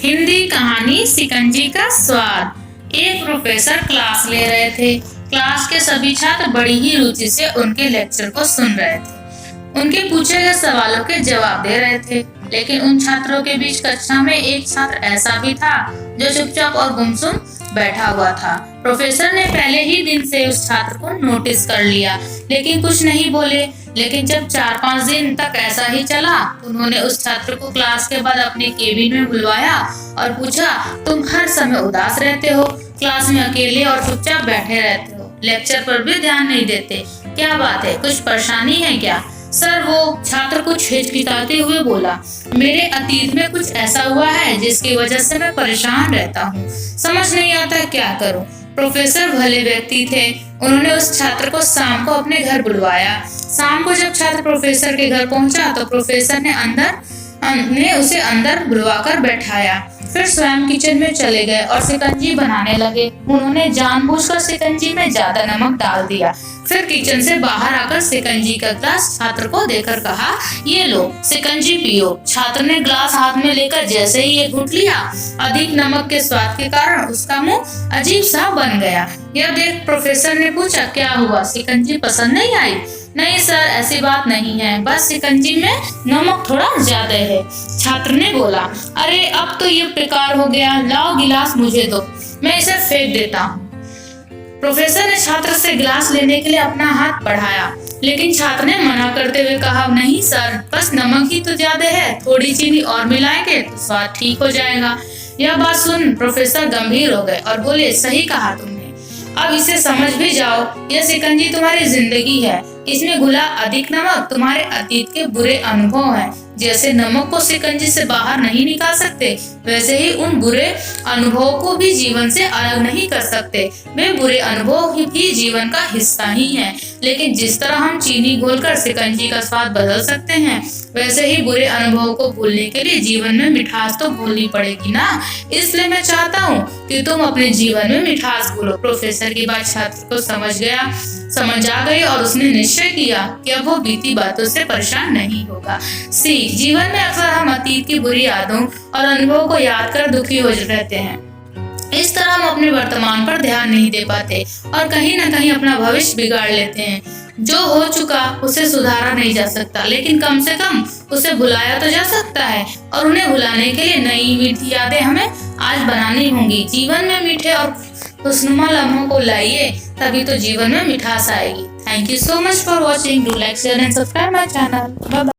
हिंदी कहानी शिकंजी का स्वाद। एक प्रोफेसर क्लास ले रहे थे। क्लास के सभी छात्र बड़ी ही रुचि से उनके लेक्चर को सुन रहे थे। उनके पूछे गए सवालों के जवाब दे रहे थे। लेकिन उन छात्रों के बीच कक्षा में एक छात्र ऐसा भी था जो चुपचाप और गुमसुम बैठा हुआ था। प्रोफेसर ने पहले ही दिन से उस छात्र को नोटिस कर लिया, लेकिन कुछ नहीं बोले। लेकिन जब 4-5 दिन तक ऐसा ही चला, उन्होंने उस छात्र को क्लास के बाद अपने केबिन में बुलवाया और पूछा, तुम हर समय उदास रहते हो, क्लास में अकेले और चुपचाप बैठे रहते हो, लेक्चर पर भी ध्यान नहीं देते, क्या बात है, कुछ परेशानी है क्या? सर, वो छात्र कुछ हिचकिचाते हुए बोला, मेरे अतीत में कुछ ऐसा हुआ है जिसकी वजह से मैं परेशान रहता हूँ, समझ नहीं आता क्या करूँ। प्रोफेसर भले व्यक्ति थे। उन्होंने उस छात्र को शाम को अपने घर बुलवाया। शाम को जब छात्र प्रोफेसर के घर पहुंचा तो प्रोफेसर ने उसे अंदर बुलवाकर बैठाया। फिर स्वयं किचन में चले गए और शिकंजी बनाने लगे। उन्होंने जानबूझकर शिकंजी में ज्यादा नमक डाल दिया। फिर किचन से बाहर आकर शिकंजी का ग्लास छात्र को देकर कहा, ये लो शिकंजी पियो। छात्र ने ग्लास हाथ में लेकर जैसे ही एक घूंट लिया, अधिक नमक के स्वाद के कारण उसका मुंह अजीब सा बन गया। यह देख प्रोफेसर ने पूछा, क्या हुआ, शिकंजी पसंद नहीं आई? नहीं सर, ऐसी बात नहीं है, बस शिकंजी में नमक थोड़ा ज्यादा है। छात्र ने बोला, अरे अब तो ये बेकार हो गया, लाओ गिलास मुझे दो, मैं इसे फेंक देता हूँ। प्रोफेसर ने छात्र से गिलास लेने के लिए अपना हाथ बढ़ाया, लेकिन छात्र ने मना करते हुए कहा, नहीं सर, बस नमक ही तो ज्यादा है, थोड़ी चीनी और मिलाएंगे तो स्वाद ठीक हो जाएगा। यह बात सुन प्रोफेसर गंभीर हो गए और बोले, सही कहा तुमने, अब इसे समझ भी जाओ, यह शिकंजी तुम्हारी जिंदगी है, इसमें घुला अधिक नमक तुम्हारे अतीत के बुरे अनुभव हैं। जैसे नमक को शिकंजी से बाहर नहीं निकाल सकते, वैसे ही उन बुरे अनुभवों को भी जीवन से अलग नहीं कर सकते। वे बुरे अनुभव भी जीवन का हिस्सा ही हैं। लेकिन जिस तरह हम चीनी घोलकर शिकंजी का स्वाद बदल सकते हैं, वैसे ही बुरे अनुभवों को भूलने के लिए जीवन में मिठास तो भूलनी पड़ेगी ना। इसलिए मैं चाहता हूँ कि तुम अपने जीवन में मिठास भूलो। प्रोफेसर की बात छात्र को समझ आ गई और उसने निश्चय किया कि अब वो बीती बातों से परेशान नहीं होगा। जीवन में अक्सर हम अतीत की बुरी यादों और अनुभवों को याद कर दुखी हो रहते हैं। इस तरह हम अपने वर्तमान पर ध्यान नहीं दे पाते और कहीं न कहीं अपना भविष्य बिगाड़ लेते हैं। जो हो चुका उसे सुधारा नहीं जा सकता, लेकिन कम से कम उसे भुलाया तो जा सकता है, और उन्हें भुलाने के लिए नई मीठी यादें हमें आज बनानी होंगी। जीवन में मीठे और खुशनुमा लम्हों को लाइए, तभी तो जीवन में मिठास आएगी। Thank you so much for watching. Do like, share and subscribe my channel. Bye bye.